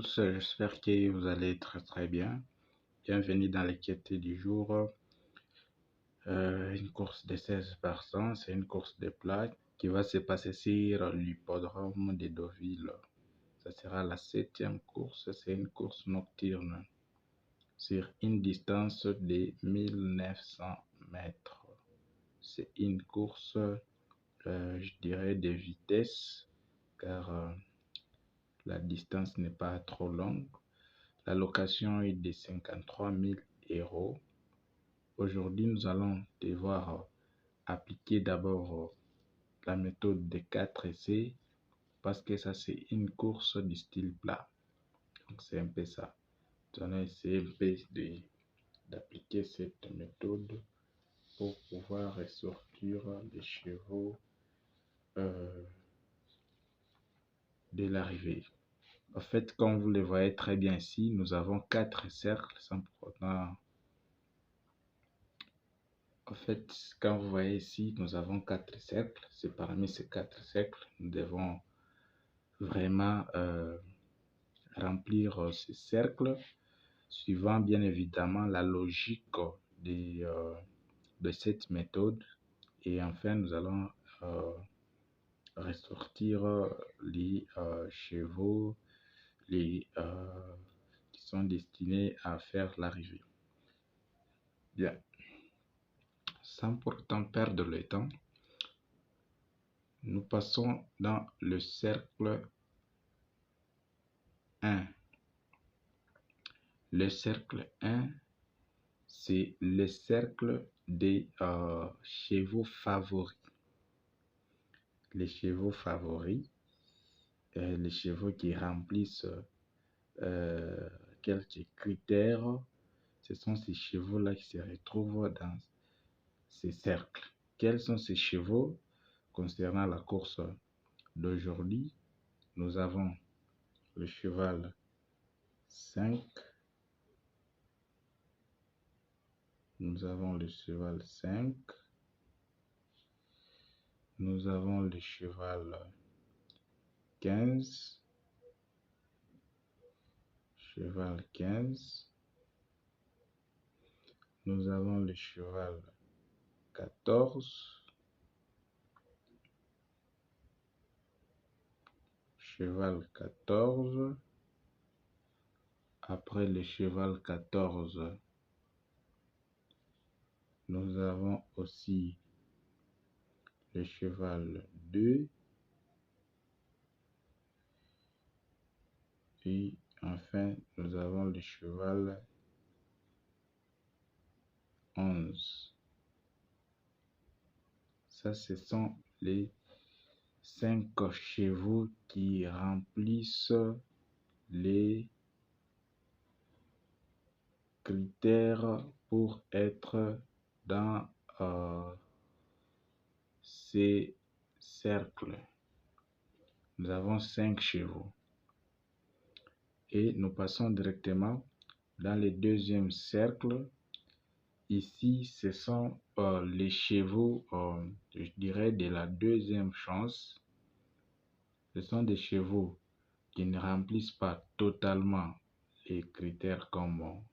tous, j'espère que vous allez très bien. Bienvenue dans les quêtes du jour. Une course de 16 personnes, c'est une course de plaques qui va se passer sur l'hippodrome de Deauville. Ça sera la 7e course, c'est une course nocturne sur une distance de 1900 mètres. C'est une course, je dirais, de vitesse, car la distance n'est pas trop longue. La location est de 53 000 euros. Aujourd'hui, nous allons devoir appliquer d'abord la méthode des 4 essais parce que ça, c'est une course du style plat. Donc, c'est un peu ça. Nous allons essayer un peu d'appliquer cette méthode pour pouvoir ressortir les chevaux de l'arrivée. En fait, comme vous le voyez très bien ici, nous avons 4 cercles sans pourtant. En fait, quand vous voyez ici, nous avons 4 cercles. C'est parmi ces 4 cercles, nous devons vraiment remplir ces cercles, suivant bien évidemment la logique de cette méthode. Et enfin, nous allons ressortir les chevaux qui sont destinés à faire l'arrivée. Bien. Sans pourtant perdre le temps, nous passons dans le cercle 1. Le cercle 1, c'est le cercle des chevaux favoris. Les chevaux favoris, les chevaux qui remplissent quelques critères, ce sont ces chevaux-là qui se retrouvent dans ces cercles. Quels sont ces chevaux? Concernant la course d'aujourd'hui, nous avons le cheval 5, nous avons le cheval 5, nous avons le cheval 15, cheval 15, nous avons le cheval 14, cheval 14, après le cheval 14, nous avons aussi le cheval 2, et enfin nous avons le cheval 11. Ça, ce sont les 5 chevaux qui remplissent les critères pour être dans ces cercles. Nous avons 5 chevaux. Et nous passons directement dans le deuxième cercle. Ici, ce sont les chevaux, je dirais, de la deuxième chance. Ce sont des chevaux qui ne remplissent pas totalement les critères comme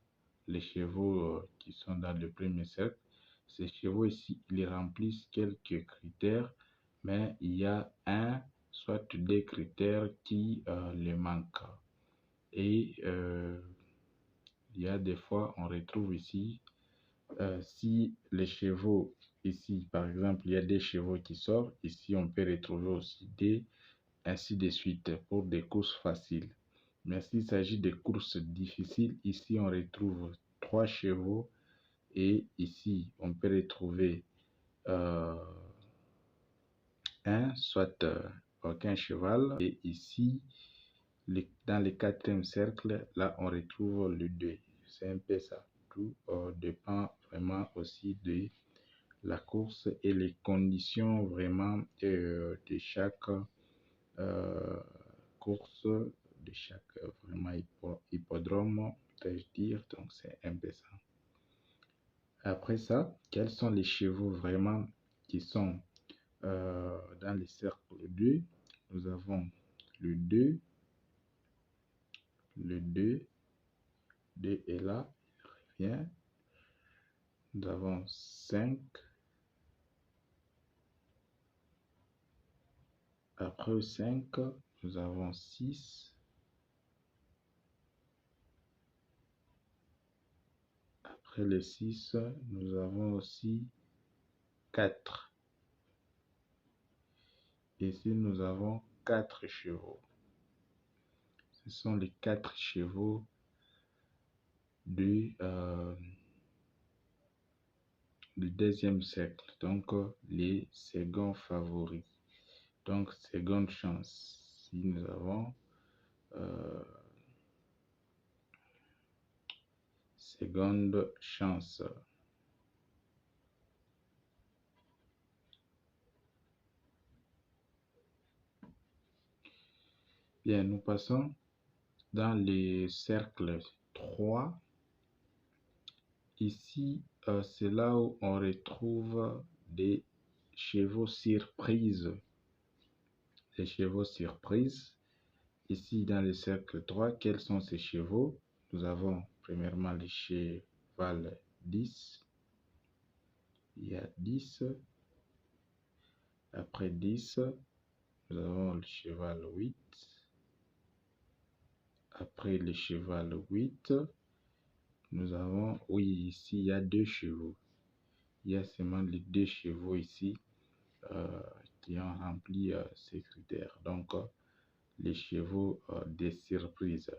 les chevaux qui sont dans le premier cercle. Ces chevaux ici, ils remplissent quelques critères, mais il y a un, soit deux critères qui les manquent. Et il y a des fois, on retrouve ici, si les chevaux, ici par exemple, il y a des chevaux qui sortent, ici on peut retrouver aussi des, ainsi de suite, pour des courses faciles. Mais s'il s'agit de courses difficiles, ici on retrouve 3 chevaux et ici on peut retrouver un, soit aucun cheval. Et ici, dans le 4e cercle, là on retrouve le 2. C'est un peu ça. Tout dépend vraiment aussi de la course et les conditions vraiment de chaque course, de chaque vraiment hippodrome, peux-je dire. Donc c'est un peu ça. Après ça, quels sont les chevaux vraiment qui sont dans le cercle 2? Nous avons le 2, le 2. 2 est là, il revient. Nous avons 5. Après 5, nous avons 6. Après le 6, nous avons aussi 4. Ici, nous avons 4 chevaux. Ce sont les 4 chevaux du deuxième cercle. Donc, les seconds favoris. Donc, seconde chance. Si nous avons seconde chance. Bien, nous passons dans les cercles 3. Ici, c'est là où on retrouve des chevaux surprises. Les chevaux surprises. Ici, dans le cercle 3, quels sont ces chevaux? Nous avons premièrement le cheval 10. Il y a 10. Après 10, nous avons le cheval 8. Après le cheval 8, nous avons, oui, ici, il y a 2 chevaux. Il y a seulement les 2 chevaux ici qui ont rempli ces critères. Donc, les chevaux des surprises.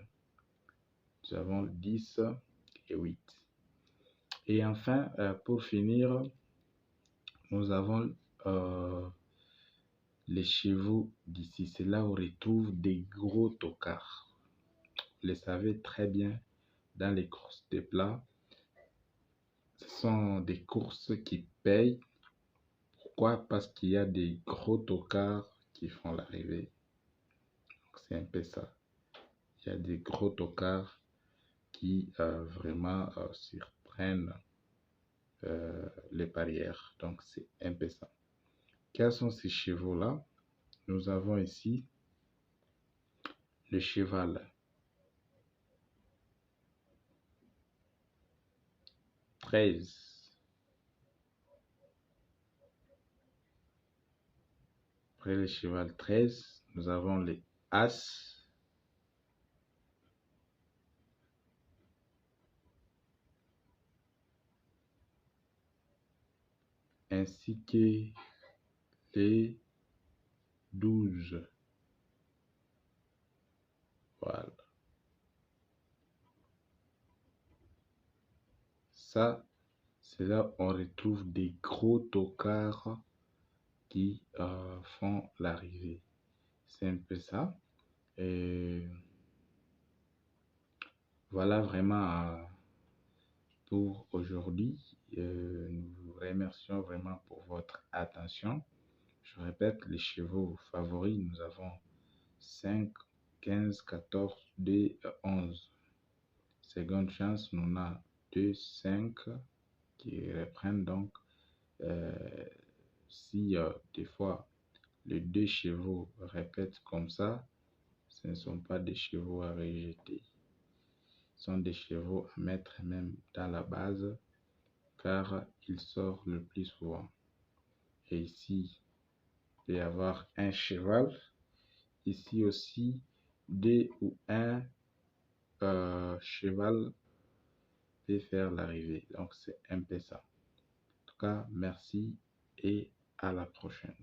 Nous avons 10 et 8. Et enfin, pour finir, nous avons les chevaux d'ici. C'est là où on retrouve des gros tocards. Vous le savez très bien, dans les courses de plat, ce sont des courses qui payent. Pourquoi? Parce qu'il y a des gros tocards qui font l'arrivée. C'est un peu ça. Il y a des gros tocards qui vraiment surprennent les barrières. Donc, c'est un peu ça. Quels sont ces chevaux-là? Nous avons ici le cheval 13. Après le cheval 13, nous avons les As. Ainsi que les 12. Voilà. Ça, c'est là où on retrouve des gros tocards qui font l'arrivée. C'est un peu ça. Et voilà vraiment pour aujourd'hui. Nous vous remercions vraiment pour votre attention. Je répète, les chevaux favoris, nous avons 5, 15, 14, 2, 11. Seconde chance, nous avons 2, 5 qui reprennent donc si des fois les 2 chevaux répètent comme ça, ce ne sont pas des chevaux à rejeter. Ce sont des chevaux à mettre même dans la base car ils sortent le plus souvent. Et ici, il peut y avoir un cheval. Ici aussi, 2 ou 1 cheval peut faire l'arrivée. Donc, c'est un peu ça. En tout cas, merci et à la prochaine.